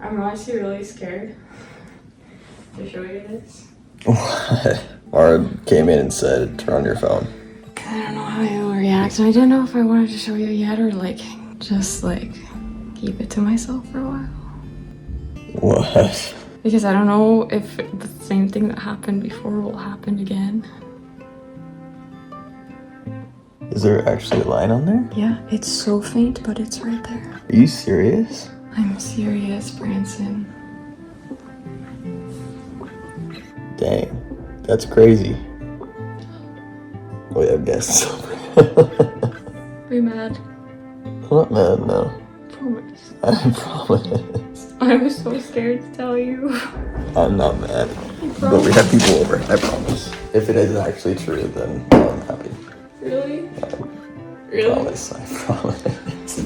I'm honestly really scared to show you this. What? Mara came in and said, turn on your phone. I don't know how I will react. And I didn't know if I wanted to show you yet or like, just like, keep it to myself for a while. What? Because I don't know if the same thing that happened before will happen again. Is there actually a line on there? Yeah, it's so faint, but it's right there. Are you serious? I'm serious, Branson. Dang. That's crazy. We have guests over. Be mad. I'm not mad, no. Promise. I promise. I was so scared to tell you. I'm not mad. But we have people over, I promise. If it is actually true, then I'm happy. Really? Really? Promise, I promise.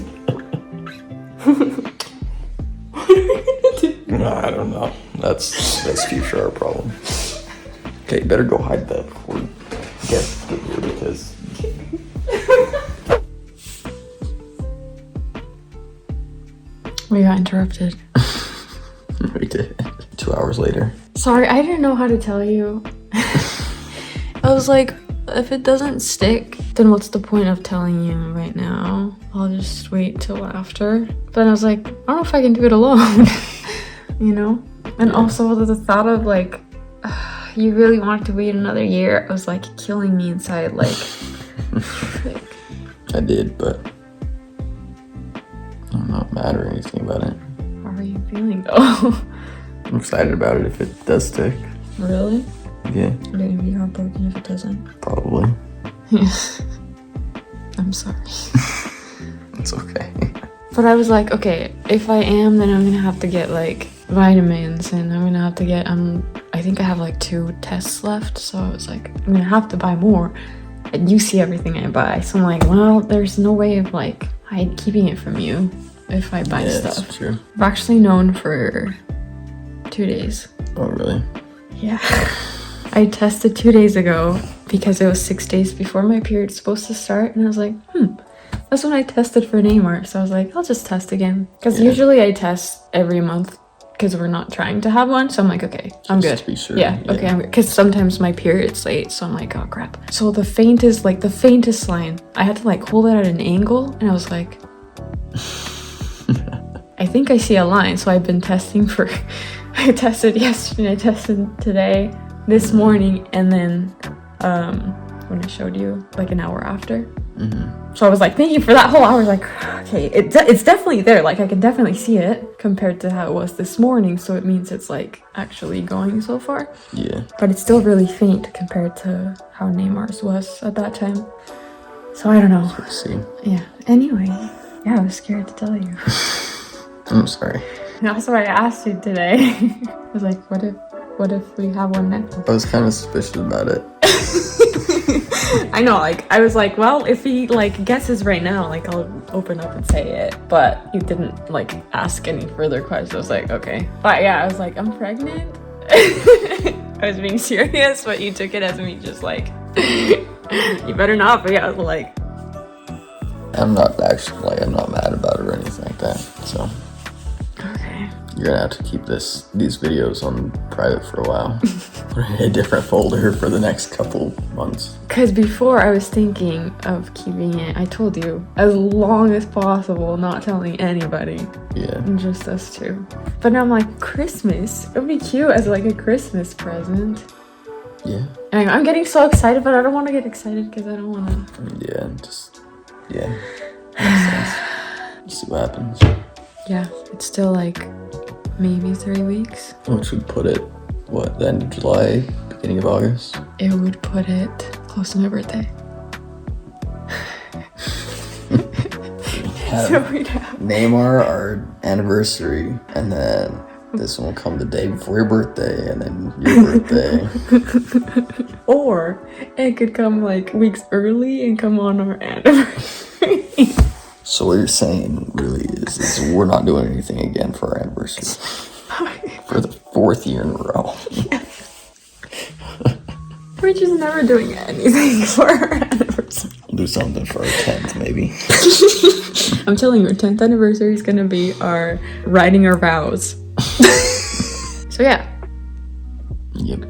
What are we gonna do? No, I don't know. That's future our problem. Okay, better go hide that before we get here because... We got interrupted. We did. 2 hours later. Sorry, I didn't know how to tell you. I was like, if it doesn't stick, then what's the point of telling you right now? I'll just wait till after. But then I was like, I don't know if I can do it alone. You know? And also the thought of like, you really want to wait another year, it was like killing me inside. Like, I did, but I'm not mad or anything about it. How are you feeling though? I'm excited about it if it does stick. Really? Yeah. You're gonna be heartbroken if it doesn't. Probably. Yeah. I'm sorry. It's okay. But I was like, okay, if I am, then I'm gonna have to get like vitamins and I'm gonna have to get, I think I have like 2 tests left. So I was like, I'm gonna have to buy more. And you see everything I buy. So I'm like, well, there's no way of like keeping it from you if I buy stuff. That's true. I've actually known for 2 days. Oh, really? Yeah. I tested 2 days ago because it was 6 days before my period's supposed to start. And I was like, that's when I tested for Neymar. So I was like, I'll just test again. Because usually I test every month because we're not trying to have one. So I'm like, okay, I'm good. Just to be sure. Yeah, okay, I'm good. Because sometimes my period's late. So I'm like, oh crap. So the faintest line, I had to like hold it at an angle. And I was like, I think I see a line. So I've been testing for, I tested yesterday, I tested today, this morning, and then when I showed you like an hour after. Mm-hmm. So I was like, thank you for that whole hour. I was like, okay, it's definitely there. Like I can definitely see it compared to how it was this morning. So it means it's like actually going so far. Yeah. But it's still really faint compared to how Neymar's was at that time. So I don't know. Let's see. Yeah. Anyway, yeah, I was scared to tell you. I'm sorry. That's why I asked you today. I was like, what if we have one now? I was kind of suspicious about it. I know, like, I was like, well, if he, like, guesses right now, like, I'll open up and say it. But you didn't, like, ask any further questions. I was like, okay. But yeah, I was like, I'm pregnant? I was being serious, but you took it as me just like, you better not be. I was like... I'm not mad about it or anything like that, so... Okay. You're gonna have to keep these videos on private for a while. Put it in a different folder for the next couple months. Because before I was thinking of keeping it, I told you, as long as possible, not telling anybody. Yeah. Just us two. But now I'm like, Christmas. It would be cute as like a Christmas present. Yeah. And I'm getting so excited, but I don't want to get excited because I don't want to. Yeah. Makes sense. See what happens. Yeah, it's still like maybe 3 weeks. Which would put it, what, the end of July, beginning of August? It would put it close to my birthday. So we'd have Neymar, our anniversary, and then this one will come the day before your birthday, and then your birthday. Or it could come like weeks early and come on our anniversary. So what you're saying really is we're not doing anything again for our anniversary. For the 4th year in a row. We're just never doing anything for our anniversary. We'll do something for our 10th, maybe. I'm telling you, our 10th anniversary is gonna be our writing our vows So yeah. Yep.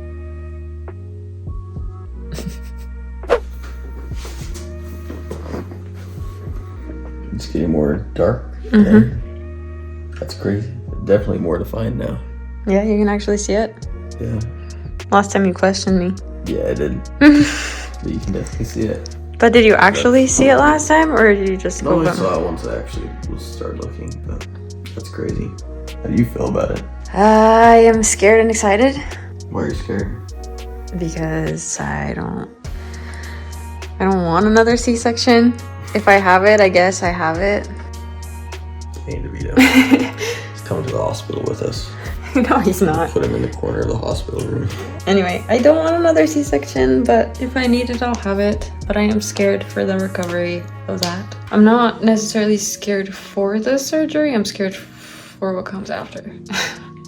It's getting more dark. That's crazy. Definitely more defined now. Yeah, you can actually see it. Yeah. Last time you questioned me. Yeah, I did. But you can definitely see it. But did you actually see it last time, or did you just go? No, I saw it once I actually started looking. But that's crazy. How do you feel about it? I am scared and excited. Why are you scared? Because I don't want another C-section. If I have it, I guess I have it. Pain to be done. He's coming to the hospital with us. No, he's not. Put him in the corner of the hospital room. Anyway, I don't want another C-section, but if I need it, I'll have it. But I am scared for the recovery of that. I'm not necessarily scared for the surgery. I'm scared for what comes after.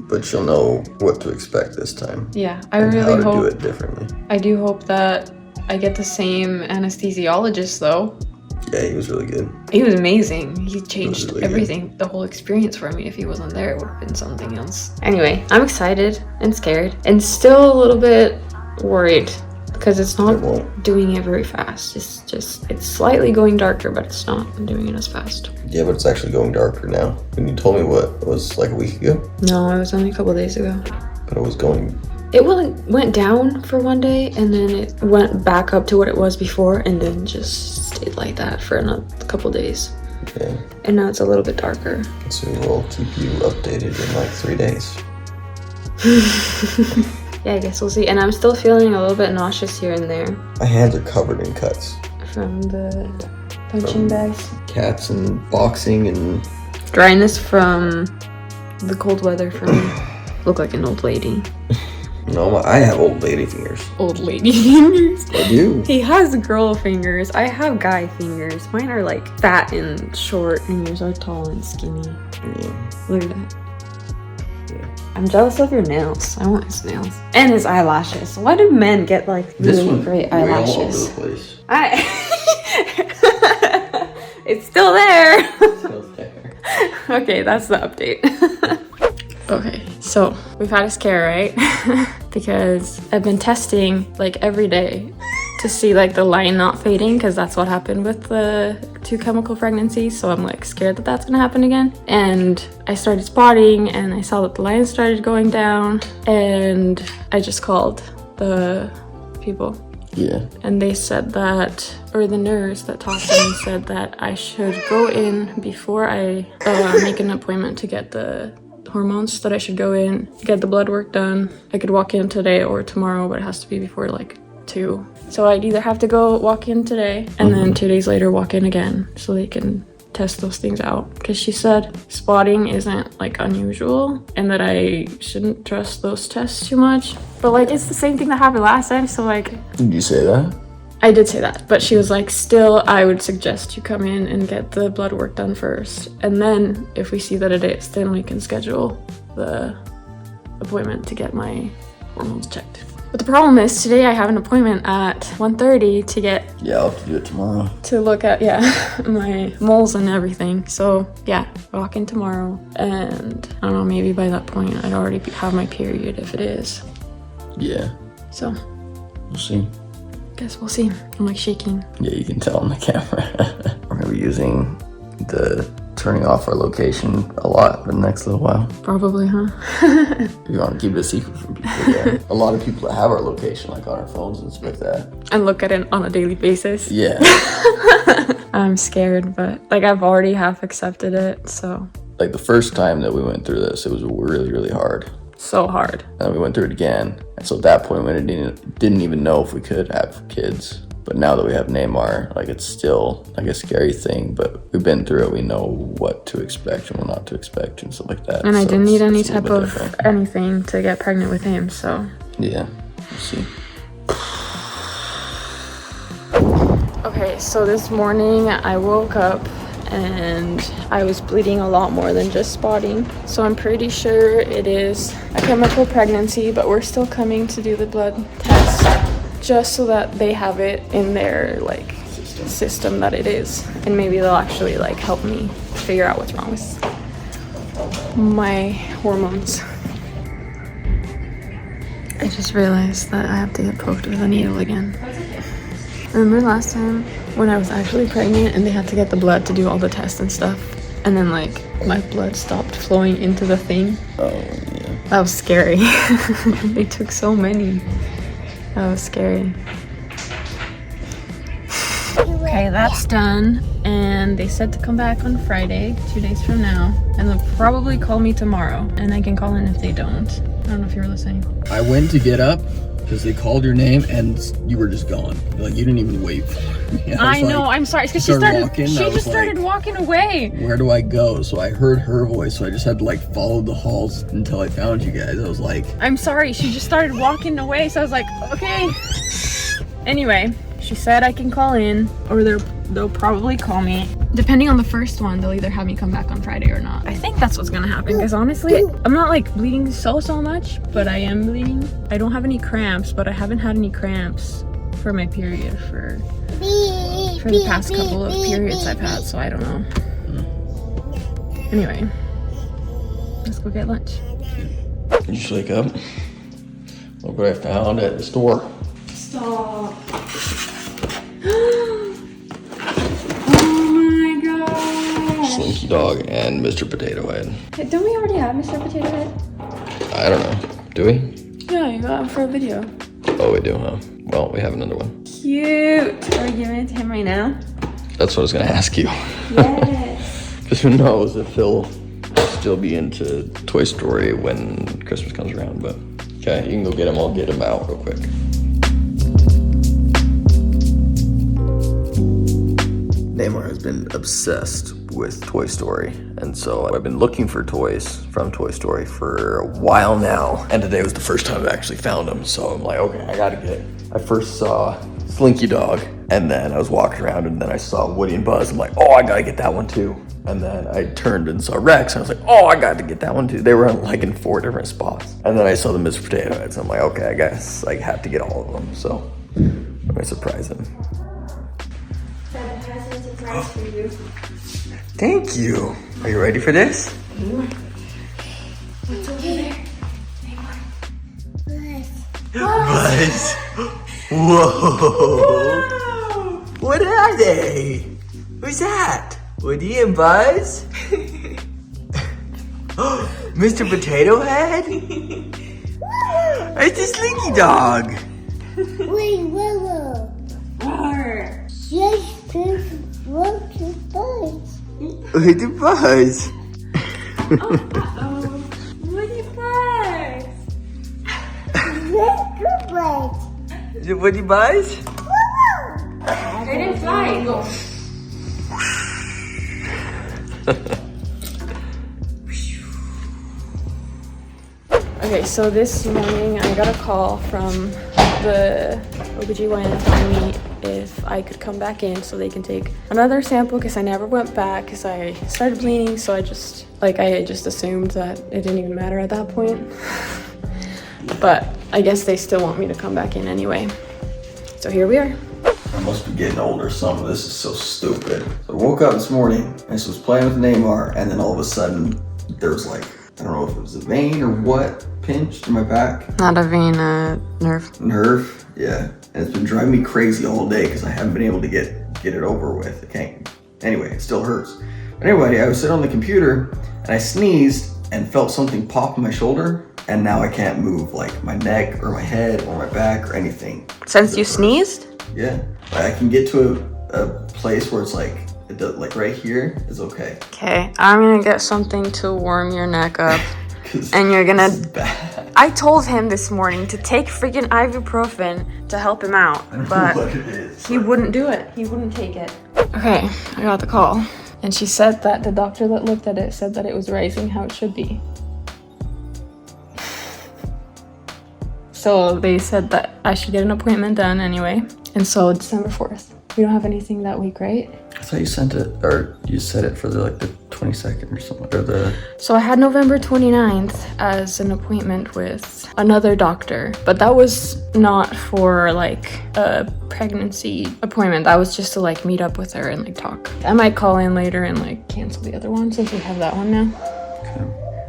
But you'll know what to expect this time. Yeah, I and really how to hope. do it differently. I do hope that I get the same anesthesiologist though. Yeah, he was really good. He was amazing. He changed really everything, the whole experience for me. If he wasn't there, it would have been something else. Anyway, I'm excited and scared and still a little bit worried because it's not doing it very fast. It's slightly going darker, but it's not doing it as fast. Yeah, but it's actually going darker now. When you told me what it was like a week ago. No, it was only a couple days ago. But it was going... It went down for one day and then it went back up to what it was before and then just stayed like that for another couple days. Okay. And now it's a little bit darker. So we'll keep you updated in like 3 days. Yeah, I guess we'll see. And I'm still feeling a little bit nauseous here and there. My hands are covered in cuts. From the punching bags. Cats and boxing and... Dryness from the cold weather for me. Look like an old lady. No, I have old lady fingers. Old lady fingers. I do. He has girl fingers. I have guy fingers. Mine are like fat and short and yours are tall and skinny. Yeah. Look at that. Yeah. I'm jealous of your nails. I want his nails. And his eyelashes. Why do men get like really great eyelashes? All over the place. It's still there. It's still there. Okay, that's the update. Okay, so we've had a scare, right? Because I've been testing like every day to see like the line not fading because that's what happened with the 2 chemical pregnancies. So I'm like scared that that's gonna happen again. And I started spotting and I saw that the line started going down and I just called the people. Yeah. And they said that, or the nurse that talked to me said that I should go in before I make an appointment to get the hormones, that I should go in, get the blood work done. I could walk in today or tomorrow, but it has to be before like 2. So I'd either have to go walk in today and then 2 days later walk in again so they can test those things out. Because she said spotting isn't like unusual and that I shouldn't trust those tests too much. But like it's the same thing that happened last time, so like... Did you say that? I did say that, but she was like, still, I would suggest you come in and get the blood work done first. And then if we see that it is, then we can schedule the appointment to get my hormones checked. But the problem is today I have an appointment at 1:30 to get... Yeah, I'll have to do it tomorrow. To look at, my moles and everything. So yeah, walk in tomorrow. And I don't know, maybe by that point I'd already have my period if it is. Yeah. So. We'll see. Guess we'll see. I'm like shaking. Yeah, you can tell on the camera. We're gonna be using the turning off our location a lot for the next little while. Probably, huh? You want to keep it a secret from people. Yeah. A lot of people that have our location, like on our phones and stuff like that. And look at it on a daily basis. Yeah. I'm scared, but like I've already half accepted it, so. Like the first time that we went through this, it was really, really hard. So hard. And then we went through it again. And so at that point, we didn't even know if we could have kids. But now that we have Neymar, like it's still like a scary thing, but we've been through it. We know what to expect and what not to expect and stuff like that. And I didn't need any type of anything to get pregnant with him, so. Yeah, we'll see. Okay, so this morning I woke up and I was bleeding a lot more than just spotting. So I'm pretty sure it is a chemical pregnancy, but we're still coming to do the blood test just so that they have it in their like system that it is. And maybe they'll actually like help me figure out what's wrong with my hormones. I just realized that I have to get poked with a needle again. Remember last time when I was actually pregnant and they had to get the blood to do all the tests and stuff? And then like my blood stopped flowing into the thing? Oh, yeah. That was scary. They took so many. That was scary. Okay, that's done. And they said to come back on Friday, 2 days from now. And they'll probably call me tomorrow. And I can call in if they don't. I don't know if you were listening. I went to get up because they called your name and you were just gone. Like, you didn't even wait for me. I know, I'm sorry. It's because she just started walking away. Where do I go? So I heard her voice, so I just had to like follow the halls until I found you guys. I was like, I'm sorry, she just started walking away, so I was like, okay. Anyway, she said I can call in, or they'll probably call me. Depending on the first one, they'll either have me come back on Friday or not. I think that's what's gonna happen, because honestly, I'm not like bleeding so much, but I am bleeding. I don't have any cramps, but I haven't had any cramps for my period for the past couple of periods I've had, so I don't know. Anyway, let's go get lunch. did you just wake up? Look what I found at the store. Stop. Oh my gosh. Slinky Dog and Mr. Potato Head. Hey, don't we already have Mr. Potato Head? I don't know. Do we? Yeah, you got him for a video. Oh, we do, huh? Well, we have another one. Cute. Are we giving it to him right now? That's what I was gonna ask you. Yes. Because who knows if he'll still be into Toy Story when Christmas comes around, but okay, you can go get him. I'll get him out real quick. Neymar has been obsessed with Toy Story, and so I've been looking for toys from Toy Story for a while now, and today was the first time I actually found them, so I'm like, okay, I gotta get it. I first saw Slinky Dog, and then I was walking around, and then I saw Woody and Buzz. I'm like, oh, I gotta get that one too. And then I turned and saw Rex, and I was like, oh, I got to get that one too. They were like in 4 different spots. And then I saw the Mr. Potato Heads. I'm like, okay, I guess I have to get all of them. So I'm gonna surprise him. Dad has a surprise for you. Thank you. Are you ready for this? What's over there? Buzz. Whoa. Wow. What are they? Who's that? Woody and Buzz? Mr. Potato Head? It's a Slinky Dog. Wait, Willow. Roar. Just walk to Buzz. Woody and Buzz. Uh-oh. Woody Buzz. Let's go, Buzz. Is it Woody Buzz? They didn't fly. Go. Okay, so this morning I got a call from the OBGYN telling me if I could come back in so they can take another sample because I never went back because I started bleeding, so I just assumed that it didn't even matter at that point. But I guess they still want me to come back in anyway. So here we are. I must be getting older or something. This is so stupid. So I woke up this morning and I was playing with Neymar, and then all of a sudden there was like, I don't know if it was a vein or what, pinched in my back. Not a vein, nerve. Nerve, yeah. And it's been driving me crazy all day because I haven't been able to get it over with. It can't. Anyway, it still hurts. But anyway, I was sitting on the computer and I sneezed and felt something pop in my shoulder, and now I can't move like my neck or my head or my back or anything. Since you sneezed? Yeah, I can get to a place where it's like, like right here is okay. Okay, I'm gonna get something to warm your neck up. And you're This gonna... is bad. I told him this morning to take freaking ibuprofen to help him out, I don't but know what it is. he wouldn't do it. He wouldn't take it. Okay, I got the call. And she said that the doctor that looked at it said that it was rising how it should be. So they said that I should get an appointment done anyway. And so December 4th. We don't have anything that week, right? I thought you sent it, or you said it for the 22nd or something, or the... So I had November 29th as an appointment with another doctor, but that was not for like a pregnancy appointment. That was just to like meet up with her and like talk. I might call in later and like cancel the other one since we have that one now. Okay.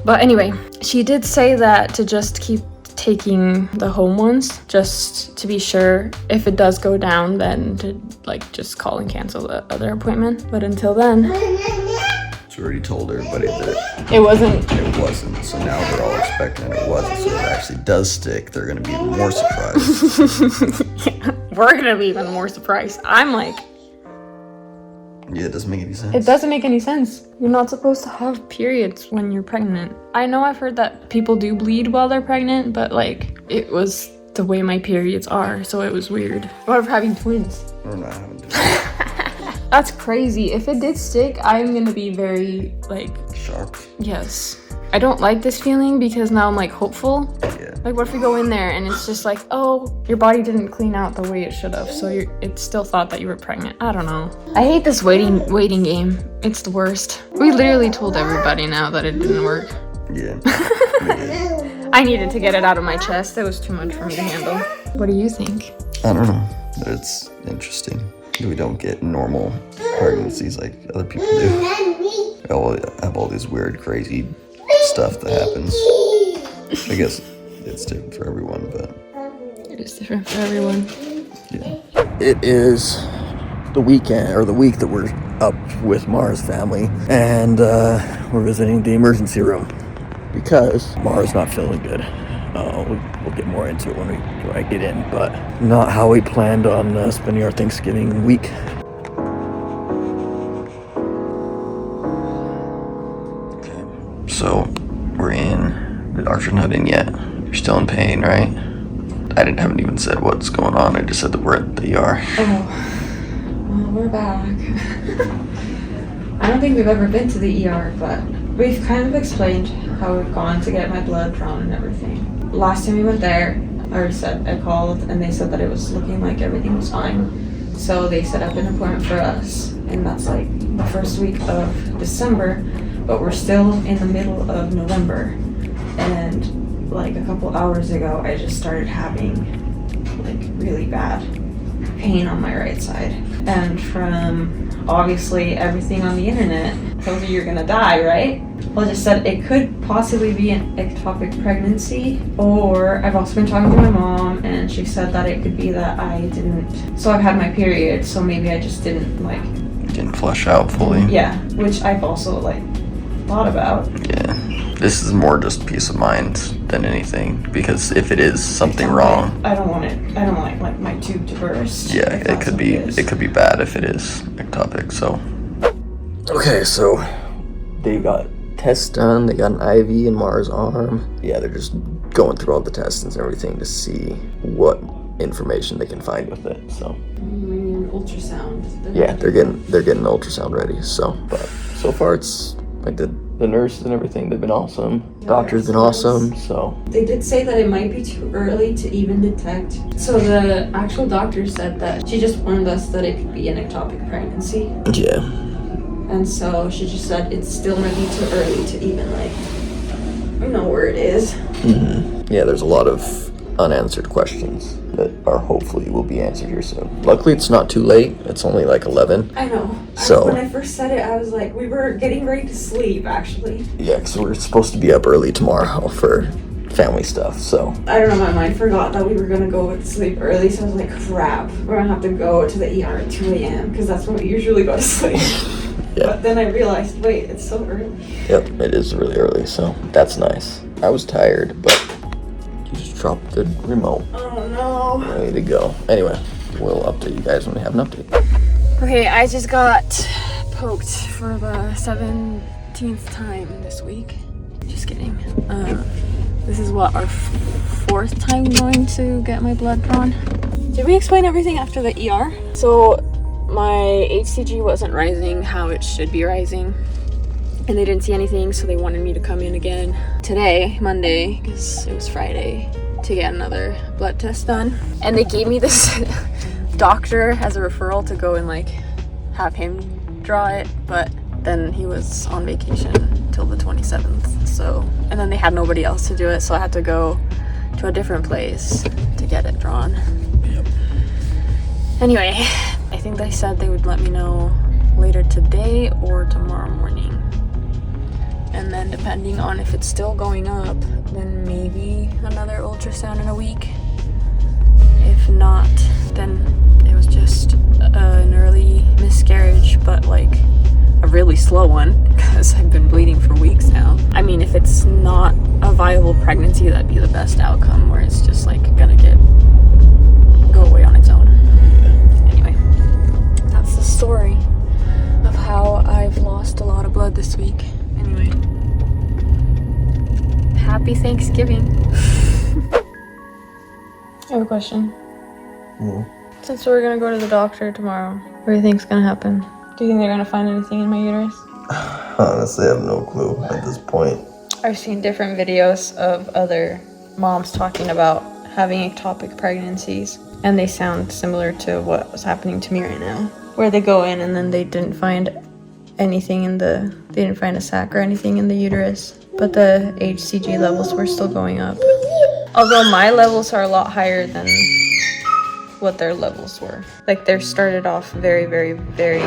But anyway, she did say that to just keep taking the home ones just to be sure. If it does go down, then to like just call and cancel the other appointment. But until then, She already told everybody that it wasn't. it wasn't. So now they're all expecting it wasn't. So if it actually does stick, they're gonna be even more surprised. Yeah, we're gonna be even more surprised. I'm like, Yeah, it doesn't make any sense. it doesn't make any sense. You're not supposed to have periods when you're pregnant. I know I've heard that people do bleed while they're pregnant, but like it was the way my periods are, so it was weird. What if having twins? We're not having to That's crazy. If it did stick, I'm gonna be very like, shocked. yes. I don't like this feeling because now I'm like hopeful. Yeah. Like what if we go in there and it's just like, oh, your body didn't clean out the way it should have, so it still thought that you were pregnant. I don't know. I hate this waiting game. It's the worst. We literally told everybody now that it didn't work. Yeah. I needed to get it out of my chest. It was too much for me to handle. What do you think? I don't know. But it's interesting. We don't get normal pregnancies like other people do. We all have all these weird, crazy stuff that happens. I guess it's different for everyone, but It is different for everyone. yeah. It is the weekend, or the week that we're up with Mara's family, and we're visiting the emergency room because Mara's not feeling good. We'll get more into it when I get in, but not how we planned on spending our Thanksgiving week. Okay, so we're in. The doctor's not in yet. You're still in pain, right? Haven't even said what's going on. I just said that we're at the ER. Oh, well, we're back. I don't think we've ever been to the ER, but we've kind of explained how we've gone to get my blood drawn and everything. Last time we went there, I called and they said that it was looking like everything was fine. So they set up an appointment for us, and that's like the first week of December, but we're still in the middle of November. And like a couple hours ago, I just started having like really bad pain on my right side. And from obviously everything on the internet tells you you're gonna die, right? Well, it just said it could possibly be an ectopic pregnancy, or I've also been talking to my mom and she said that it could be that I didn't, so I've had my period, so maybe I just didn't like, Didn't flush out fully. yeah, which I've also like thought about. Yeah. This is more just peace of mind than anything, because if it is something wrong, I don't want like my tube to burst. yeah, if it that's could what be is. it could be bad if it is ectopic. So okay, so they got tests done. They got an IV in Mara's arm. Yeah, they're just going through all the tests and everything to see what information they can find with it. So An ultrasound. yeah, they're getting the ultrasound ready. So, but so far it's like the nurses and everything, they've been awesome. Doctor's been awesome. So They did say that it might be too early to even detect. So the actual doctor said that she just warned us that it could be an ectopic pregnancy. yeah. And so she just said it still might be too early to even like know where it is. Mm-hmm. Yeah, there's a lot of unanswered questions that are hopefully will be answered here soon. Luckily, it's not too late. It's only like 11. I know. So- When I first said it, I was like, we were getting ready to sleep actually. Yeah, because we're supposed to be up early tomorrow for family stuff. So I don't know, my mind forgot that we were gonna go to sleep early, so I was like, crap, we're gonna have to go to the ER at 2 a.m. because that's when we usually go to sleep. yeah, But then I realized, wait, it's so early. yep, it is really early. So that's nice. I was tired, but you just dropped the remote. Oh no. Ready to go. Anyway, we'll update you guys when we have an update. Okay, I just got poked for the 17th time this week. Just kidding. This is what, our fourth time going to get my blood drawn. Did we explain everything after the ER? So my HCG wasn't rising how it should be rising, and they didn't see anything, so they wanted me to come in again today, Monday, because it was Friday, to get another blood test done. And they gave me this doctor as a referral to go and like have him draw it, but then he was on vacation till the 27th, so, and then they had nobody else to do it, so I had to go to a different place to get it drawn. Yep. Anyway, I think they said they would let me know later today or tomorrow morning. And then depending on if it's still going up, then maybe another ultrasound in a week. If not, then it was just an early miscarriage, but like a really slow one because I've been bleeding for weeks now. I mean, if it's not a viable pregnancy, that'd be the best outcome, where it's just like gonna go away on its own. Anyway, that's the story of how I've lost a lot of blood this week. Anyway, happy Thanksgiving. I have a question. Since we're gonna go to the doctor tomorrow, what do you think's gonna happen? Do you think they're gonna find anything in my uterus? Honestly, I have no clue at this point. I've seen different videos of other moms talking about having ectopic pregnancies, and they sound similar to what was happening to me right now, where they go in and then they didn't find anything they didn't find a sac or anything in the uterus, but the HCG levels were still going up. Although my levels are a lot higher than what their levels were. Like, they started off very, very, very,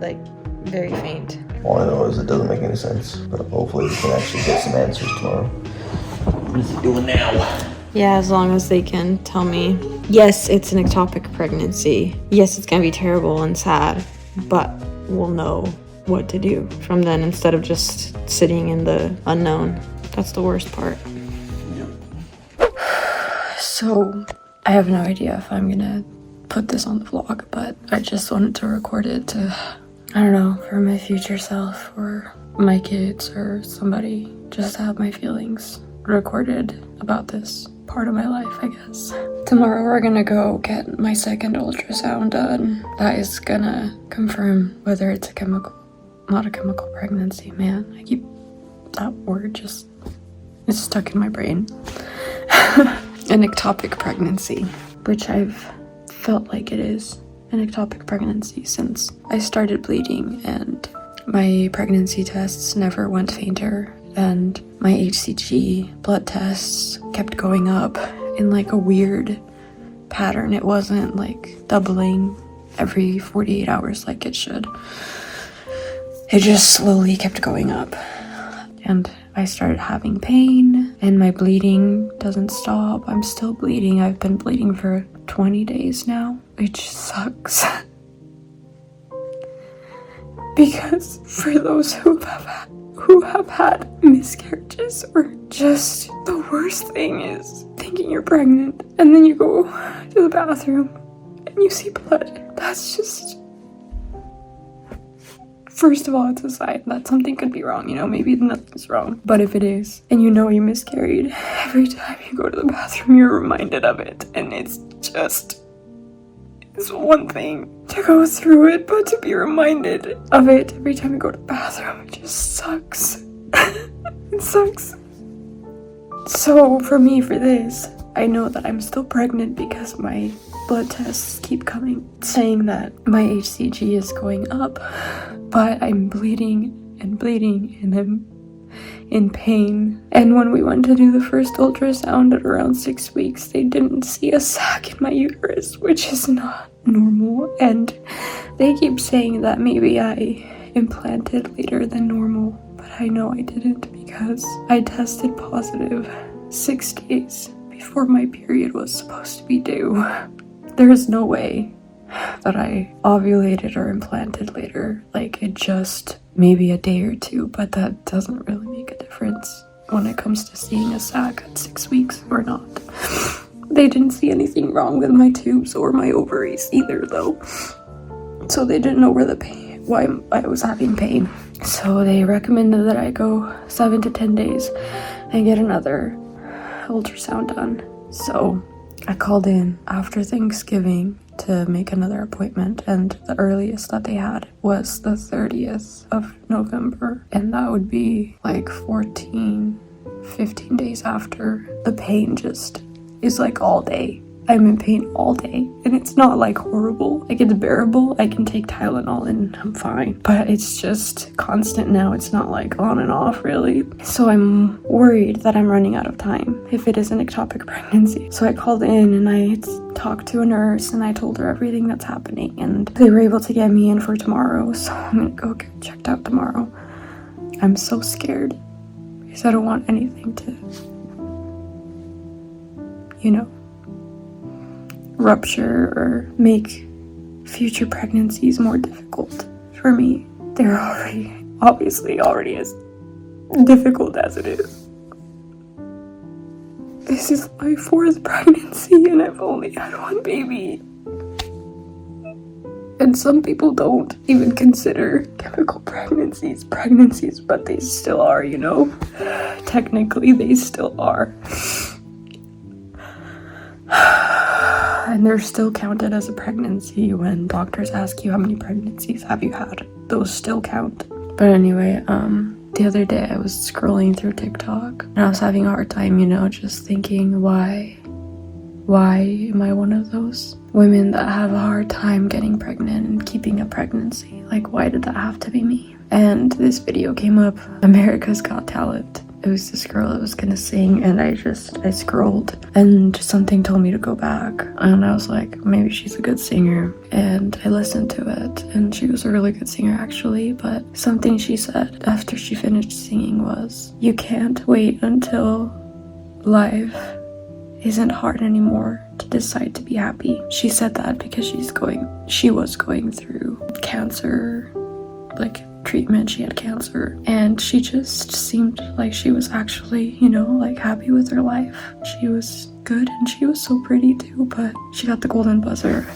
like, very faint. All I know is it doesn't make any sense, but hopefully we can actually get some answers tomorrow. What is it doing now? Yeah, as long as they can tell me, yes, it's an ectopic pregnancy. Yes, it's gonna be terrible and sad, but we'll know what to do from then instead of just sitting in the unknown. That's the worst part. Yep. So, I have no idea if I'm gonna put this on the vlog, but I just wanted to record it to, I don't know, for my future self or my kids or somebody, just to have my feelings recorded about this part of my life, I guess. Tomorrow we're gonna go get my second ultrasound done. That is gonna confirm whether it's not a chemical pregnancy. Man, that word it's stuck in my brain. An ectopic pregnancy, which I've felt like it is an ectopic pregnancy since I started bleeding, and my pregnancy tests never went fainter, and my HCG blood tests kept going up in like a weird pattern. It wasn't like doubling every 48 hours like it should. It just slowly kept going up. And I started having pain, and my bleeding doesn't stop. I'm still bleeding. I've been bleeding for 20 days now, which sucks. Because for those who have had miscarriages, or just the worst thing is thinking you're pregnant, and then you go to the bathroom and you see blood. That's just... First of all, it's a sign that something could be wrong, maybe nothing's wrong. But if it is, and you miscarried, every time you go to the bathroom, you're reminded of it. And it's one thing to go through it, but to be reminded of it every time you go to the bathroom, it just sucks. It sucks. So for this, I know that I'm still pregnant because my blood tests keep coming saying that my HCG is going up, but I'm bleeding and I'm in pain. And when we went to do the first ultrasound at around 6 weeks, they didn't see a sac in my uterus, which is not normal. And they keep saying that maybe I implanted later than normal, but I know I didn't because I tested positive 6 days before my period was supposed to be due. There is no way that I ovulated or implanted later. Like, it just maybe a day or two, but that doesn't really make a difference when it comes to seeing a sac at 6 weeks or not. They didn't see anything wrong with my tubes or my ovaries either, though. So they didn't know why I was having pain. So they recommended that I go 7 to 10 days and get another ultrasound done. So I called in after Thanksgiving to make another appointment, and the earliest that they had was the 30th of November, and that would be like 15 days after. The pain just is like all day. I'm in pain all day, and it's not like horrible. Like, it's bearable. I can take Tylenol and I'm fine, but it's just constant now. It's not like on and off really. So I'm worried that I'm running out of time if it is an ectopic pregnancy. So I called in and I talked to a nurse and I told her everything that's happening, and they were able to get me in for tomorrow. So I'm gonna go get checked out tomorrow. I'm so scared because I don't want anything to, rupture or make future pregnancies more difficult for me. They're obviously as difficult as it is. This is my 4th pregnancy and I've only had 1 baby. And some people don't even consider chemical pregnancies, but they still are, Technically, they still are. And they're still counted as a pregnancy when doctors ask you how many pregnancies have you had. Those still count. But anyway, the other day I was scrolling through TikTok and I was having a hard time, just thinking, why am I one of those women that have a hard time getting pregnant and keeping a pregnancy? Like, why did that have to be me? And this video came up, America's Got Talent. It was this girl that was gonna sing, and I scrolled and something told me to go back, and I was like, maybe she's a good singer, and I listened to it, and she was a really good singer actually, but something she said after she finished singing was, you can't wait until life isn't hard anymore to decide to be happy. She said that because she was going through cancer, like treatment. She had cancer, and she just seemed like she was actually, happy with her life. She was good, and she was so pretty too, but she got the golden buzzer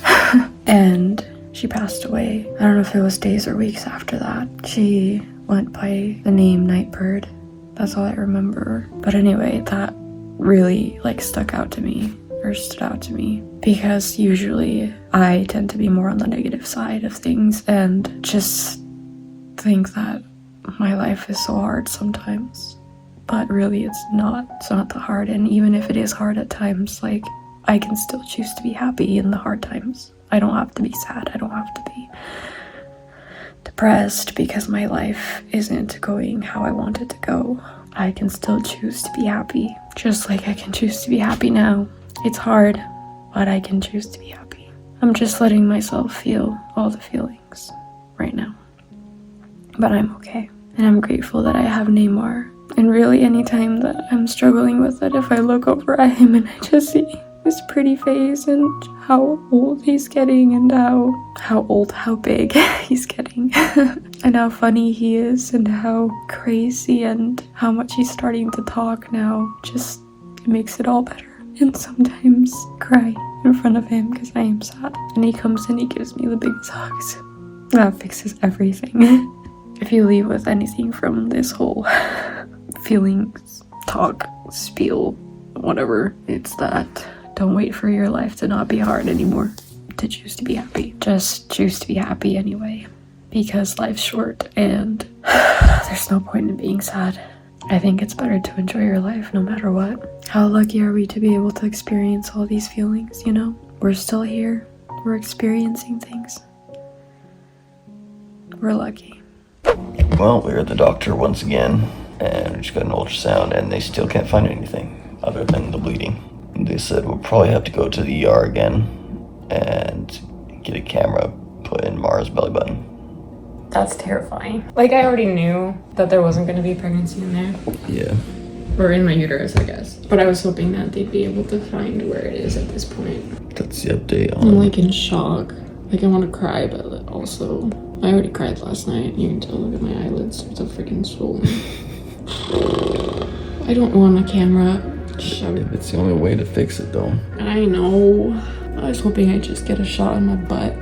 and she passed away. I don't know if it was days or weeks after that. She went by the name Nightbird. That's all I remember. But anyway, that really stood out to me because usually I tend to be more on the negative side of things and just think that my life is so hard sometimes, but really it's not that hard. And even if it is hard at times, I can still choose to be happy in the hard times. I don't have to be sad. I don't have to be depressed because my life isn't going how I want it to go. I can still choose to be happy, just like I can choose to be happy now. It's hard, but I can choose to be happy. I'm just letting myself feel all the feelings right now. But I'm okay. And I'm grateful that I have Neymar. And really, anytime that I'm struggling with it, if I look over at him and I just see his pretty face and how old he's getting and how big he's getting and how funny he is and how crazy and how much he's starting to talk now, just it makes it all better. And sometimes cry in front of him because I am sad. And he comes and he gives me the biggest hugs. That fixes everything. If you leave with anything from this whole feelings, talk, spiel, whatever, it's that don't wait for your life to not be hard anymore, to choose to be happy. Just choose to be happy anyway, because life's short and there's no point in being sad. I think it's better to enjoy your life no matter what. How lucky are we to be able to experience all these feelings, We're still here. We're experiencing things. We're lucky. Well, we were at the doctor once again, and we just got an ultrasound, and they still can't find anything other than the bleeding. And they said we'll probably have to go to the ER again and get a camera put in Mara's belly button. That's terrifying. I already knew that there wasn't going to be pregnancy in there. Yeah. Or in my uterus, I guess. But I was hoping that they'd be able to find where it is at this point. That's the update on... I'm in shock. I want to cry, but also... I already cried last night. You can tell, look at my eyelids. They're so freaking swollen. I don't want a camera. It's the only way to fix it, though. I know. I was hoping I'd just get a shot in my butt.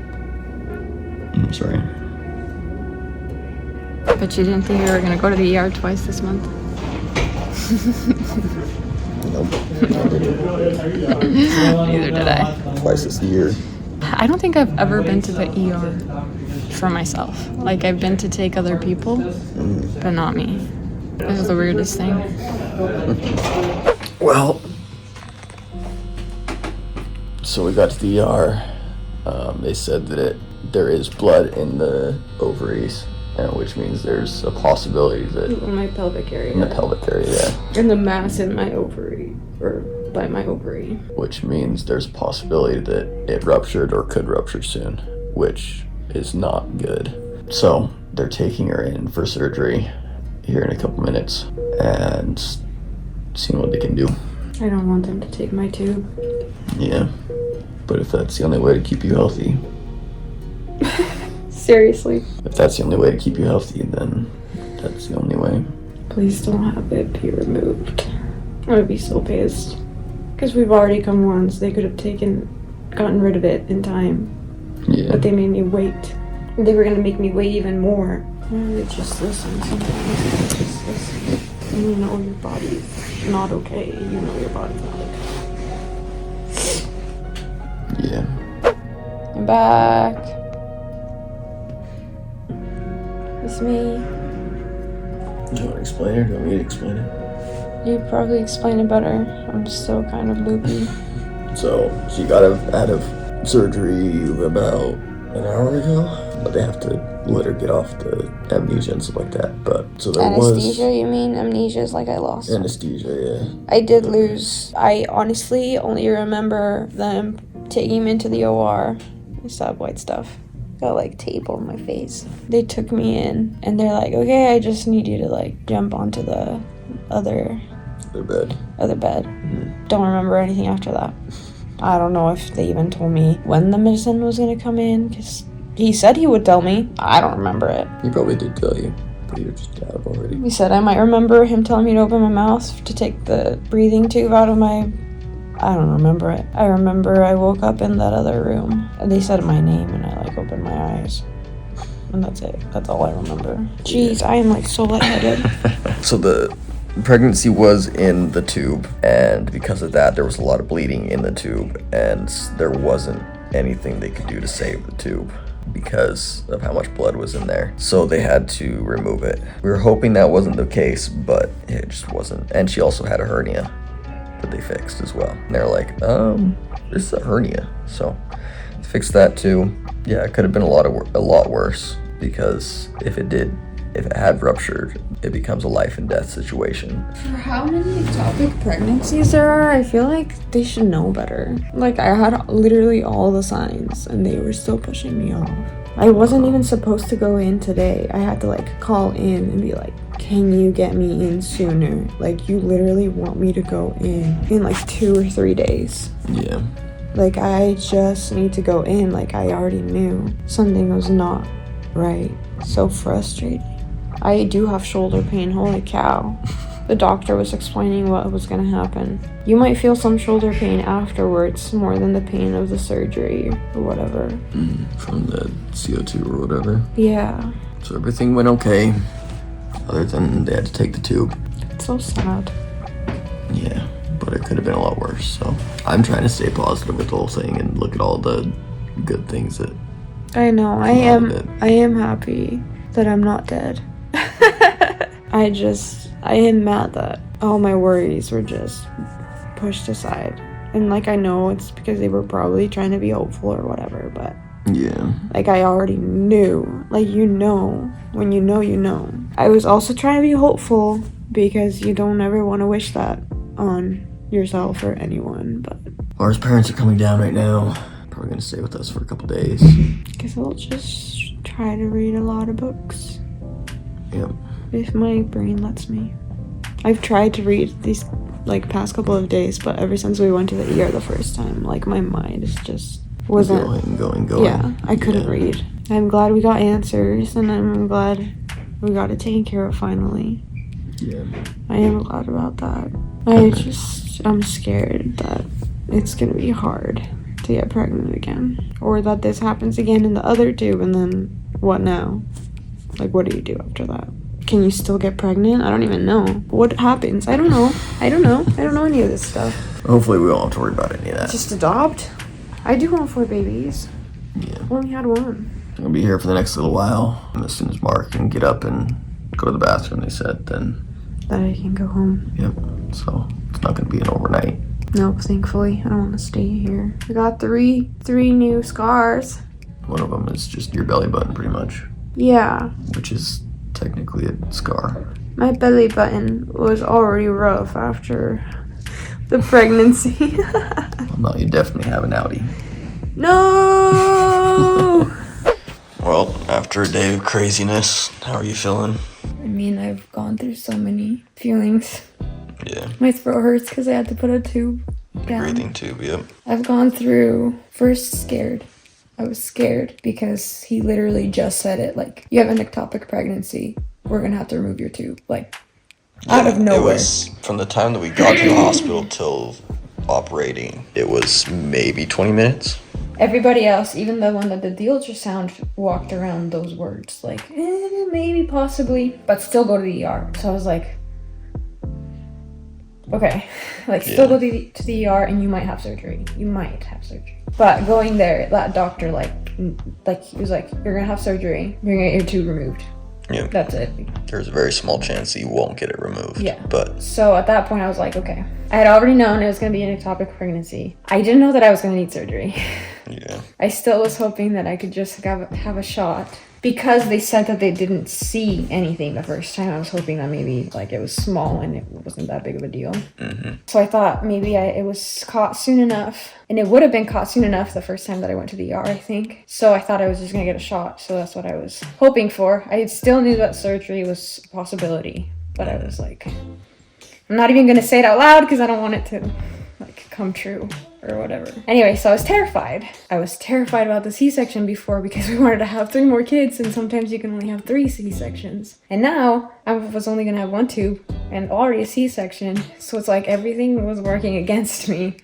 I'm sorry. But you didn't think you were going to go to the ER twice this month? Nope. Neither did I. Twice this year. I don't think I've ever been to the ER for myself. I've been to take other people, but not me. This is the weirdest thing. Well, so we got to the ER. They said that there is blood in the ovaries, which means there's a possibility that... In my pelvic area. In the pelvic area, yeah. In the mass in my ovary, or by my ovary. Which means there's a possibility that it ruptured or could rupture soon, which is not good. So they're taking her in for surgery, here in a couple minutes and seeing what they can do. I don't want them to take my tube. Yeah, but if that's the only way to keep you healthy, Seriously. if that's the only way to keep you healthy, then that's the only way. Please don't have it be removed. I would be so pissed. Because we've already come once. They could have gotten rid of it in time. Yeah. But they made me wait. They were going to make me wait even more. Just listen sometimes. Just listen. And you know your body's not okay. You know your body's not okay. Yeah. I'm back. It's me. Do you want to explain it or do you want me to explain it? You'd probably explain it better. I'm still kind of loopy. So she got out of surgery about an hour ago, but they have to let her get off the amnesia and stuff like that. But so there Anesthesia, you mean? Amnesia is like I lost. anesthesia, yeah. I did lose. I honestly only remember them taking me into the OR. I still have white stuff. Got like tape on my face. They took me in and they're like, okay, I just need you to like jump onto the other bed. Mm-hmm. Don't remember anything after that. I don't know if they even told me when the medicine was gonna come in, because he said he would tell me. I don't remember it. He probably did tell you, but you were just out of already. He said I might remember him telling me to open my mouth to take the breathing tube out of my... I don't remember it. I remember I woke up in that other room and they said my name and I like opened my eyes. And that's it. That's all I remember. Jeez, I am like so lightheaded. So the pregnancy was in the tube, and because of that there was a lot of bleeding in the tube, and there wasn't anything they could do to save the tube because of how much blood was in there. So they had to remove it. We were hoping that wasn't the case, but it just wasn't. And she also had a hernia that they fixed as well. And they're like, this is a hernia. So fixed that too. Yeah, it could have been a lot worse, because if it had ruptured, it becomes a life and death situation. For how many ectopic pregnancies there are, I feel like they should know better. Like, I had literally all the signs and they were still pushing me off. I wasn't even supposed to go in today. I had to like call in and be like, can you get me in sooner? Like, you literally want me to go in like 2 or 3 days. Yeah. Like, I just need to go in. Like, I already knew something was not right. So frustrating. I do have shoulder pain, holy cow. The doctor was explaining what was gonna happen. You might feel some shoulder pain afterwards more than the pain of the surgery or whatever. From the CO2 or whatever. Yeah. So everything went okay, other than they had to take the tube. It's so sad. Yeah, but it could have been a lot worse. So I'm trying to stay positive with the whole thing and look at all the good things that I know. I am happy that I'm not dead. I am mad that all my worries were just pushed aside. And like, I know it's because they were probably trying to be hopeful or whatever, but yeah. like, I already knew. Like, you know, when you know, you know. I was also trying to be hopeful because you don't ever want to wish that on yourself or anyone, but Laura's parents are coming down right now. Probably gonna stay with us for a couple days. guess I'll just try to read a lot of books. Yep. If my brain lets me. I've tried to read these like past couple of days, but ever since we went to the ER the first time, like, my mind is just wasn't going. Yeah, I couldn't read. I'm glad we got answers, and I'm glad we got it taken care of finally. Yeah. I am glad about that. I'm scared that it's gonna be hard to get pregnant again, or that this happens again in the other tube, and then what now? Like, what do you do after that? Can you still get pregnant? I don't even know. What happens? I don't know. I don't know any of this stuff. Hopefully we won't have to worry about any of that. Just adopt? I do want 4 babies. Yeah. Only had 1. I'm gonna be here for the next little while. And as soon as Mark can get up and go to the bathroom, they said, then That I can go home. yep. So it's not gonna be an overnight. Nope, thankfully. I don't want to stay here. I got three new scars. One of them is just your belly button, pretty much, Yeah. which is technically a scar. My belly button was already rough after the pregnancy. Well, no, you definitely have an outie. No! Well, after a day of craziness, how are you feeling? I mean, I've gone through so many feelings. Yeah. My throat hurts because I had to put a tube down. Breathing tube, yep. I've gone through, first scared. I was scared because he literally just said it, like, you have an ectopic pregnancy. We're gonna have to remove your tube. Like, out of nowhere. It was from the time that we got to the hospital till operating, it was maybe 20 minutes. Everybody else, even the one that did the ultrasound, walked around those words, like, maybe, possibly, but still go to the ER. So I was like, okay, like, still go to the ER and you might have surgery. You might have surgery. But going there, that doctor, like he was like, you're gonna have surgery. You're gonna get your tube removed. Yeah. That's it. There's a very small chance that you won't get it removed. Yeah. But so at that point, I was like, okay. I had already known it was going to be an ectopic pregnancy. I didn't know that I was going to need surgery. Yeah. I still was hoping that I could just have a shot. Because they said that they didn't see anything the first time, I was hoping that maybe, like, it was small and it wasn't that big of a deal. Mm-hmm. So I thought maybe it was caught soon enough. And it would have been caught soon enough the first time that I went to the ER, I think. So I thought I was just going to get a shot. So that's what I was hoping for. I still knew that surgery was a possibility. But I was like, I'm not even going to say it out loud because I don't want it to, like, come true or whatever. Anyway, so I was terrified. I was terrified about the C-section before because we wanted to have 3 more kids, and sometimes you can only have 3 C-sections. And now I was only gonna have 1 tube and already a C-section, so it's like everything was working against me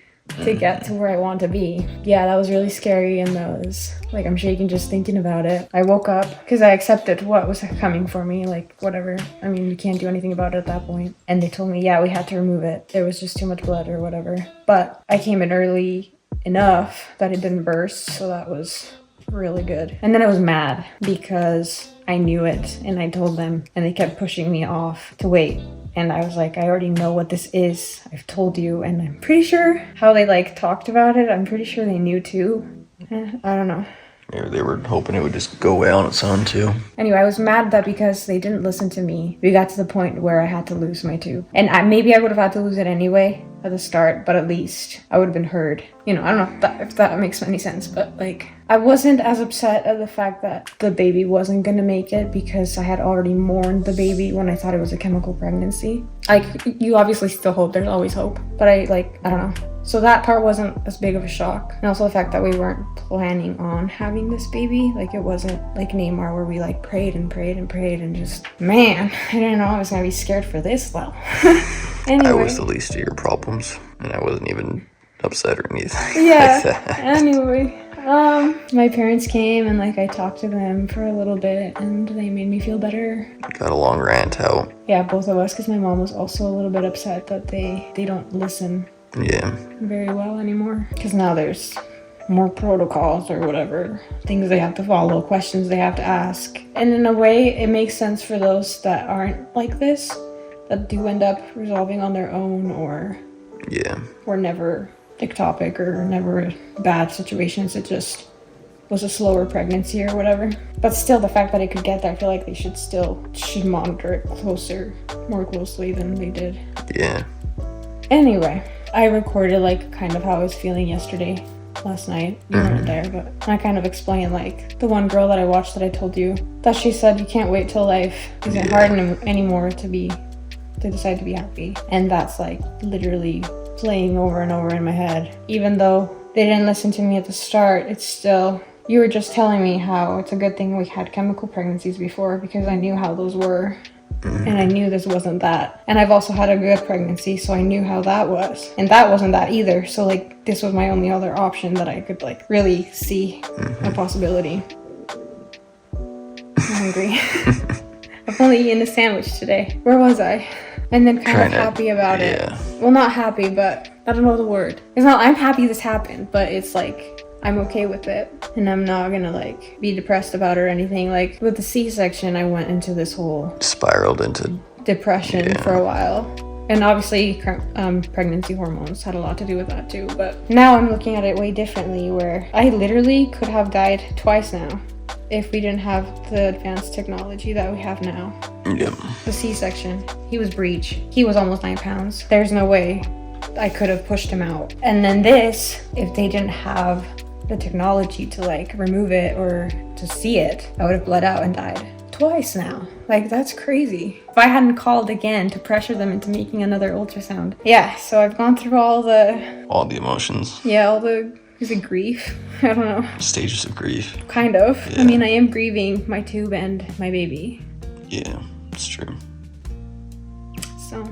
to get to where I want to be. Yeah, that was really scary, and that was like, I'm shaking just thinking about it. I woke up because I accepted what was coming for me, like, whatever. I mean, you can't do anything about it at that point. And they told me, yeah, we had to remove it. There was just too much blood or whatever. But I came in early enough that it didn't burst, so that was really good. And then I was mad because I knew it and I told them, and they kept pushing me off to wait. And I was like, I already know what this is. I've told you. And I'm pretty sure how they, like, talked about it, I'm pretty sure they knew too. I don't know. Maybe they were hoping it would just go away on its own too. Anyway, I was mad that because they didn't listen to me, we got to the point where I had to lose my tube. And maybe I would have had to lose it anyway at the start, but at least I would have been heard. You know, I don't know if that makes any sense, but, like, I wasn't as upset at the fact that the baby wasn't gonna make it because I had already mourned the baby when I thought it was a chemical pregnancy. Like, you obviously still hope, there's always hope, but I don't know. So that part wasn't as big of a shock. And also the fact that we weren't planning on having this baby. Like, it wasn't like Neymar where we, like, prayed and prayed and prayed and just, man, I didn't know I was gonna be scared for this well. Anyway. I was the least of your problems, and I wasn't even upset or anything. Yeah. Like that. Anyway, my parents came and, like, I talked to them for a little bit and they made me feel better. Got a long rant out. Yeah, both of us, because my mom was also a little bit upset that they don't listen Yeah. very well anymore. Because now there's more protocols or whatever, things they have to follow, questions they have to ask. And in a way, it makes sense for those that aren't like this, that do end up resolving on their own or were never ectopic or never bad situations. It just was a slower pregnancy or whatever. But still, the fact that it could get there, I feel like they should monitor it more closely than they did. Yeah. Anyway, I recorded, like, kind of how I was feeling yesterday, last night. You weren't there, but I kind of explained, like, the one girl that I watched that I told you, that she said you can't wait till life isn't hard anymore to decide to be happy. And that's, like, literally playing over and over in my head. Even though they didn't listen to me at the start, it's still, you were just telling me how it's a good thing we had chemical pregnancies before because I knew how those were. And I knew this wasn't that. And I've also had a good pregnancy, so I knew how that was. And that wasn't that either. So, like, this was my only other option that I could, like, really see a possibility. I'm hungry. I've only eaten a sandwich today. Where was I? And then kind of happy about it. Well, not happy, but I don't know the word. It's not, I'm happy this happened, but it's like, I'm okay with it. And I'm not gonna, like, be depressed about it or anything. Like, with the C-section, I went into this whole... spiraled into... depression for a while. And obviously, pregnancy hormones had a lot to do with that too. But now I'm looking at it way differently, where I literally could have died twice now if we didn't have the advanced technology that we have now. Yep. The C-section, he was breech. He was almost 9 pounds. There's no way I could have pushed him out. And then this, if they didn't have the technology to, like, remove it or to see it, I would have bled out and died twice now. Like, that's crazy. If I hadn't called again to pressure them into making another ultrasound. Yeah, so I've gone through all the emotions. Yeah, all the, is it grief? I don't know. Stages of grief. Kind of. Yeah. I mean, I am grieving my tube and my baby. Yeah, it's true. So.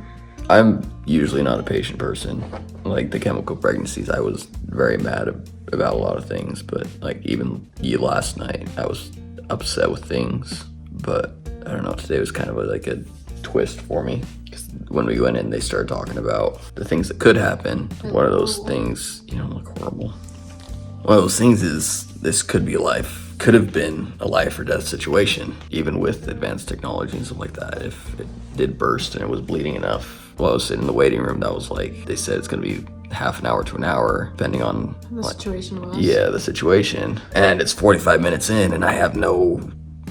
I'm usually not a patient person. Like the chemical pregnancies, I was very mad about a lot of things, but like even last night, I was upset with things. But I don't know, today was kind of like a twist for me. Because when we went in, they started talking about the things that could happen. One of those things, look horrible. One of those things is this could have been a life or death situation, even with advanced technology and stuff like that. If it did burst and it was bleeding enough, while I was sitting in the waiting room, that was like, they said it's gonna be half an hour to an hour, depending on the situation was. Yeah, the situation. And it's 45 minutes in and I have no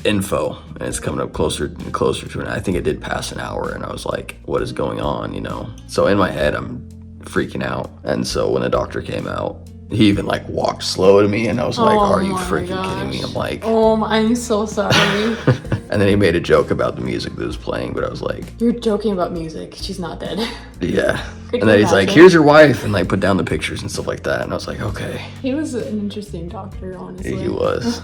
info, and it's coming up closer and closer to it. I think it did pass an hour and I was like, what is going on, So in my head, I'm freaking out. And so when the doctor came out, he even like walked slow to me and I was like, are you freaking kidding me? I'm like, I'm so sorry. And then he made a joke about the music that was playing, but I was like, you're joking about music. She's not dead. Yeah. And then he's like, here's your wife, and like put down the pictures and stuff like that. And I was like, okay. He was an interesting doctor, honestly. He was.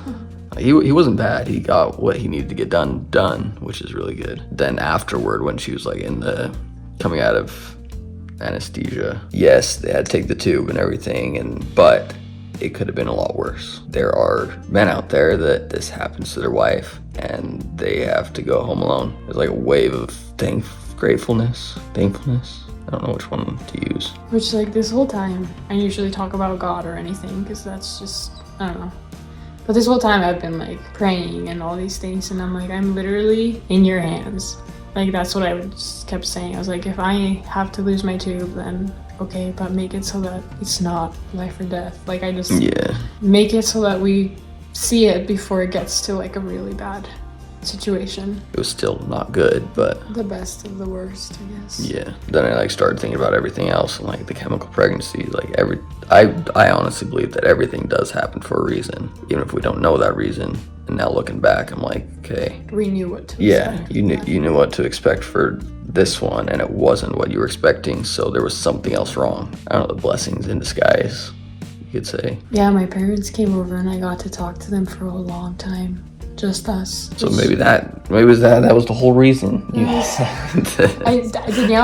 He wasn't bad. He got what he needed to get done, which is really good. Then afterward, when she was like coming out of anesthesia, yes, they had to take the tube and everything, but it could have been a lot worse. There are men out there that this happens to their wife and they have to go home alone. There's like a wave of thankfulness. I don't know which one to use. Which, like, this whole time, I usually talk about God or anything, because that's just, I don't know. But this whole time I've been like praying and all these things, and I'm like, I'm literally in your hands. Like, that's what I just kept saying. I was like, if I have to lose my tube, then okay, but make it so that it's not life or death. Like, I just make it so that we see it before it gets to like a really bad situation. It was still not good, but the best of the worst, I guess. Yeah. Then I like started thinking about everything else and like the chemical pregnancy. Like I honestly believe that everything does happen for a reason, even if we don't know that reason. And now looking back, I'm like, okay. We knew what to expect. You knew what to expect for this one, and it wasn't what you were expecting, so there was something else wrong. I don't know, the blessings in disguise, you could say. Yeah, my parents came over and I got to talk to them for a long time. Just us. So maybe that was the whole reason. Danielle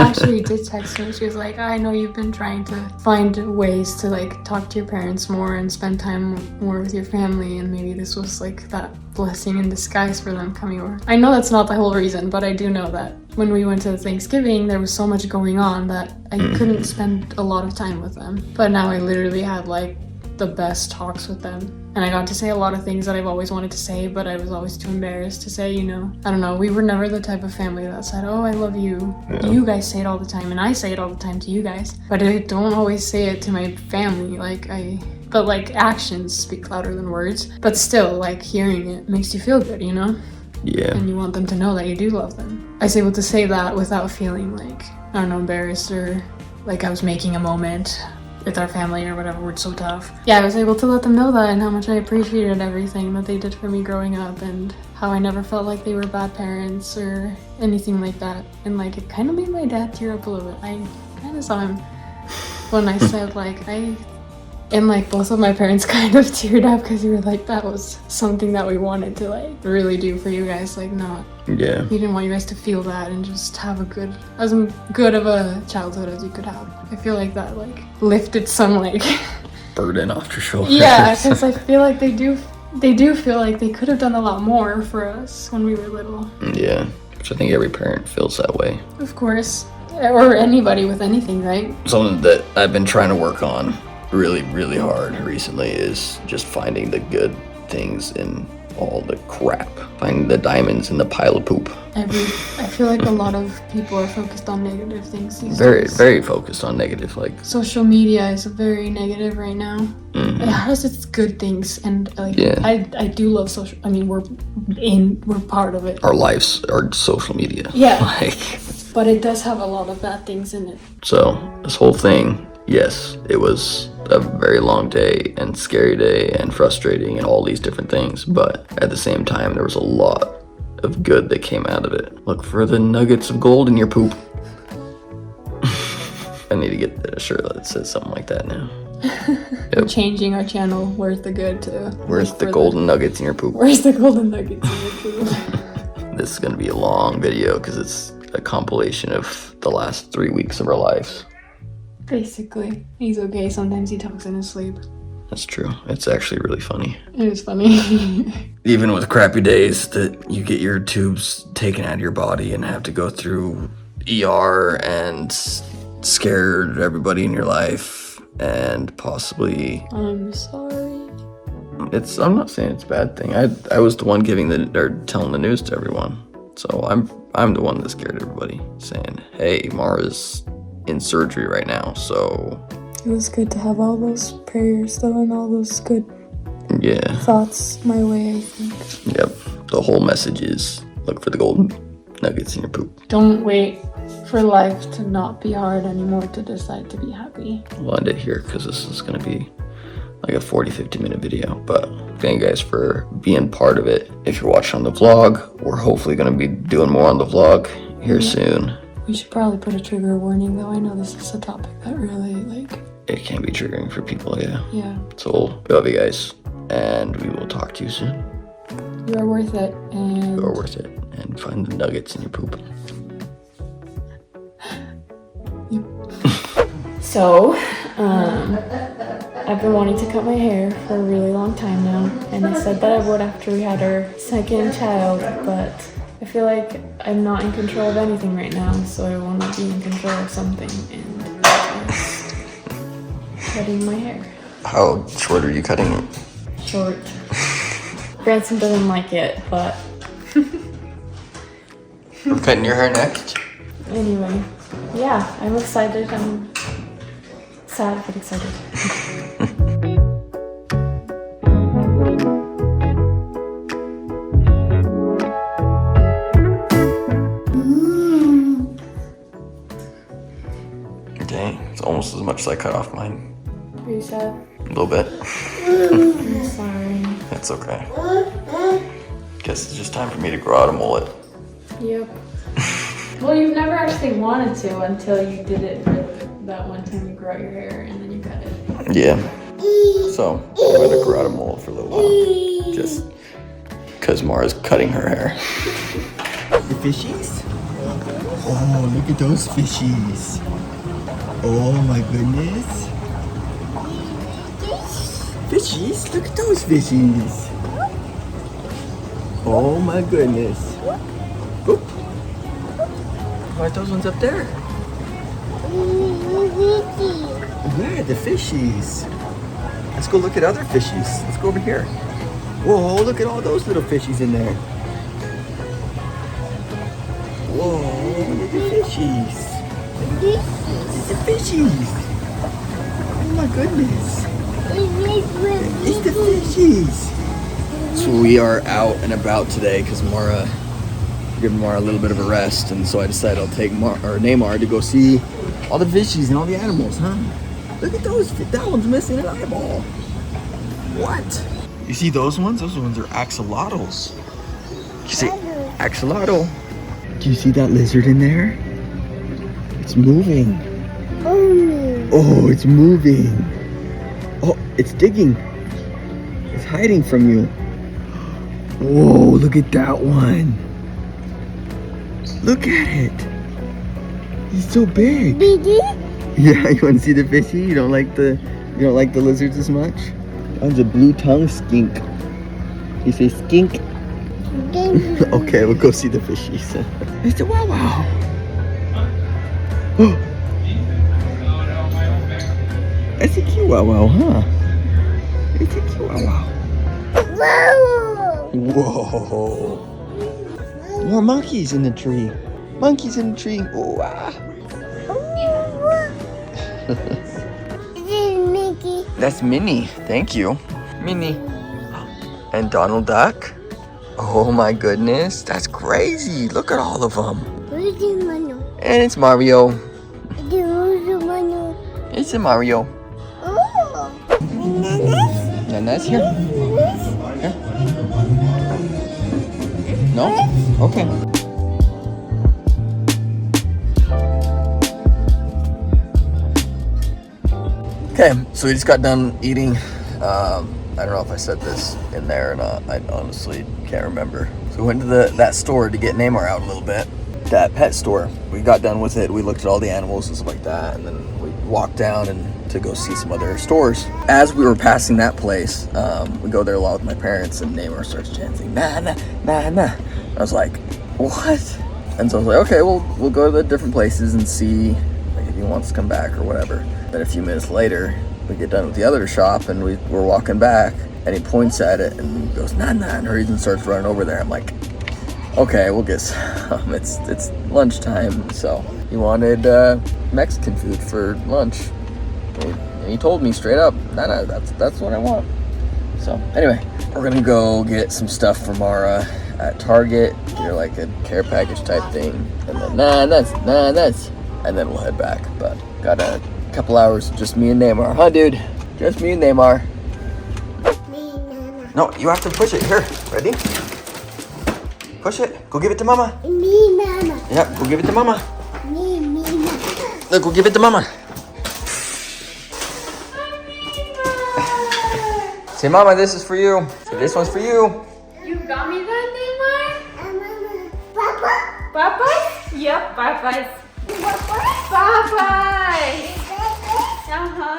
actually did text me. She was like, I know you've been trying to find ways to like talk to your parents more and spend time more with your family, and maybe this was like that blessing in disguise for them coming over. I know that's not the whole reason, but I do know that when we went to Thanksgiving, there was so much going on that I couldn't spend a lot of time with them. But now I literally had like the best talks with them, and I got to say a lot of things that I've always wanted to say, but I was always too embarrassed to say, I don't know, we were never the type of family that said, oh, I love you. Yeah. You guys say it all the time, and I say it all the time to you guys, but I don't always say it to my family. But like actions speak louder than words, but still, like, hearing it makes you feel good, Yeah. And you want them to know that you do love them. I was able to say that without feeling like, I don't know, embarrassed or like I was making a moment with our family or whatever. We're so tough. Yeah, I was able to let them know that and how much I appreciated everything that they did for me growing up, and how I never felt like they were bad parents or anything like that. And like, it kind of made my dad tear up a little bit. I kind of saw him when I said and like both of my parents kind of teared up because you were like, that was something that we wanted to like really do for you guys. Like, not. Yeah. We didn't want you guys to feel that and just have as good of a childhood as you could have. I feel like that like lifted some like burden off your shoulders. Yeah, because I feel like they do feel like they could have done a lot more for us when we were little. Yeah, which I think every parent feels that way. Of course. Or anybody with anything, right? Something that I've been trying to work on really, really hard recently is just finding the good things in all the crap. Finding the diamonds in the pile of poop. I feel like a lot of people are focused on negative things these very, days. Very focused on negative. Like, social media is very negative right now. Mm-hmm. It has its good things, and like, yeah. I do love social. I mean, we're part of it. Our lives are social media. Yeah. But it does have a lot of bad things in it. So this whole thing, yes, it was a very long day and scary day and frustrating and all these different things, but at the same time there was a lot of good that came out of it. Look for the nuggets of gold in your poop. I need to get a shirt that says something like that now. We're changing our channel. Where's the good to? Where's the golden nuggets in your poop? Where's the golden nuggets in your poop? This is gonna be a long video because it's a compilation of the last 3 weeks of our lives. Basically. He's okay. Sometimes he talks in his sleep. That's true. It's actually really funny. It is funny. Even with crappy days that you get your tubes taken out of your body and have to go through ER and scared everybody in your life and possibly... I'm sorry. I'm not saying it's a bad thing. I was the one telling the news to everyone. So I'm the one that scared everybody, saying, hey, Mara's in surgery right now, so... It was good to have all those prayers, though, and all those good thoughts my way, I think. Yep. The whole message is look for the golden nuggets in your poop. Don't wait for life to not be hard anymore to decide to be happy. I'll end it here because this is going to be like a 40-50 minute video. But thank you guys for being part of it. If you're watching on the vlog, we're hopefully going to be doing more on the vlog here soon. We should probably put a trigger warning, though. I know this is a topic that really, it can be triggering for people, yeah. So, we love you guys, and we will talk to you soon. You are worth it, and... You are worth it, and find the nuggets in your poop. So, I've been wanting to cut my hair for a really long time now, and I said that I would after we had our second child, but I feel like I'm not in control of anything right now, so I want to be in control of something, and that's cutting my hair. How short are you cutting it? Short. Branson doesn't like it, but... We're cutting your hair next? Anyway, yeah, I'm excited. I'm sad, but excited. Dang, it's almost as much as I cut off mine. Are you sad? A little bit. I'm sorry. It's okay. Guess it's just time for me to grow out a mullet. Yep. Well, you've never actually wanted to until you did it for that one time you grew out your hair and then you cut it. Yeah. So, I'm gonna grow out a mullet for a little while. Just because Mara's cutting her hair. The fishies? Oh, look at those fishies. Oh my goodness. Fishies? Look at those fishies. Oh my goodness. Oop. Why are those ones up there? Where are the fishies? Let's go look at other fishies. Let's go over here. Whoa, look at all those little fishies in there. Whoa, look at the fishies. It's the fishies. Oh my goodness. It's the fishies. So we are out and about today because Mara, giving Mara a little bit of a rest, and so I decided I'll take Neymar to go see all the fishies and all the animals, huh? Look at those. That one's missing an eyeball. What? You see those ones? Those ones are axolotls. You see axolotl? Do you see that lizard in there? It's moving. Oh, it's moving. Oh, it's digging. It's hiding from you. Whoa, look at that one. Look at it. He's so big. Yeah, you want to see the fishy? You don't like the lizards as much? That one's a blue tongue skink. You say skink? Okay, we'll go see the fishies. It's a wow wow. That's a cute wow wow, huh? It's a cute wow wow. Whoa. More monkeys in the tree. Monkeys in the tree. Oh, wow. Mickey. That's Minnie. Thank you. Minnie. And Donald Duck. Oh my goodness. That's crazy. Look at all of them. Where's the Manu? And it's Mario. Where's the Manu? It's a Mario. Oh. Nana's here. Here. No? Okay. Okay, so we just got done eating. I don't know if I said this in there or not. I honestly can't remember. So we went to that store to get Neymar out a little bit. That pet store. We got done with it. We looked at all the animals and stuff like that, and then we walked down and to go see some other stores. As we were passing that place, we go there a lot with my parents, and Neymar starts chanting, nah, nah, nah, nah. I was like, what? And so I was like, okay, we'll go to the different places and see like if he wants to come back or whatever. Then a few minutes later, we get done with the other shop and we're walking back and he points at it and goes, nah, nah, and hurries and starts running over there. I'm like, okay, we'll get some. It's lunchtime, so he wanted Mexican food for lunch. And he told me straight up, nah, nah, that's what I want. So anyway, we're gonna go get some stuff from Mara at Target, get her like a care package type thing, and then nah, nuts, and then we'll head back. But got a couple hours, just me and Neymar, huh, dude? Just me and Neymar. Me, Mama. No, you have to push it. Here, ready? Push it. Go give it to Mama. Me, Mama. Yep, go give it to Mama. Me, Mama. Look, go give it to Mama. Say, Mama, this is for you. Say, this one's for you. You got me that, Mama. Papa. Neymar? Papas? Yep, papas. Papa. Papas! Papa.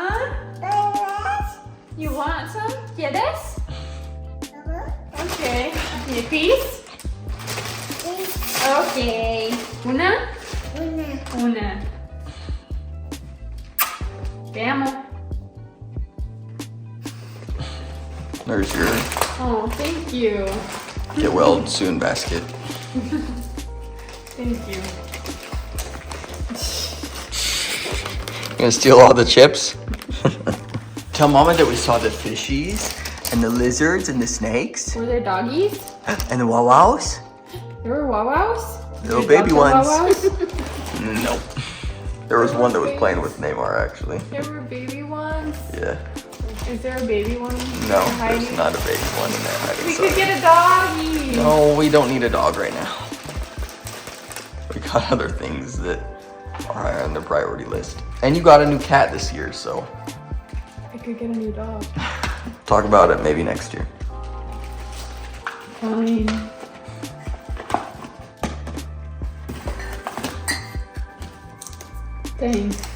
Uh-huh. You want some? ¿Quieres? Okay. ¿Y piece? Okay. ¿Una? Una. Te amo. There's your Oh, thank you. get well soon basket. Thank you. You gonna steal all the chips? Tell Mama that we saw the fishies and the lizards and the snakes Were there doggies? and the wawaus. There were wawaus? Little Your baby dogs ones. have wawaus? Nope. There was one that was playing with Neymar actually. There were baby ones? Yeah. Is there a baby one? No, hiding? there's not a baby one in there hiding. We Sorry. could get a doggy. No, we don't need a dog right now. We got other things that are higher on the priority list. And you got a new cat this year, so I could get a new dog. talk about it maybe next year. Fine. Thanks.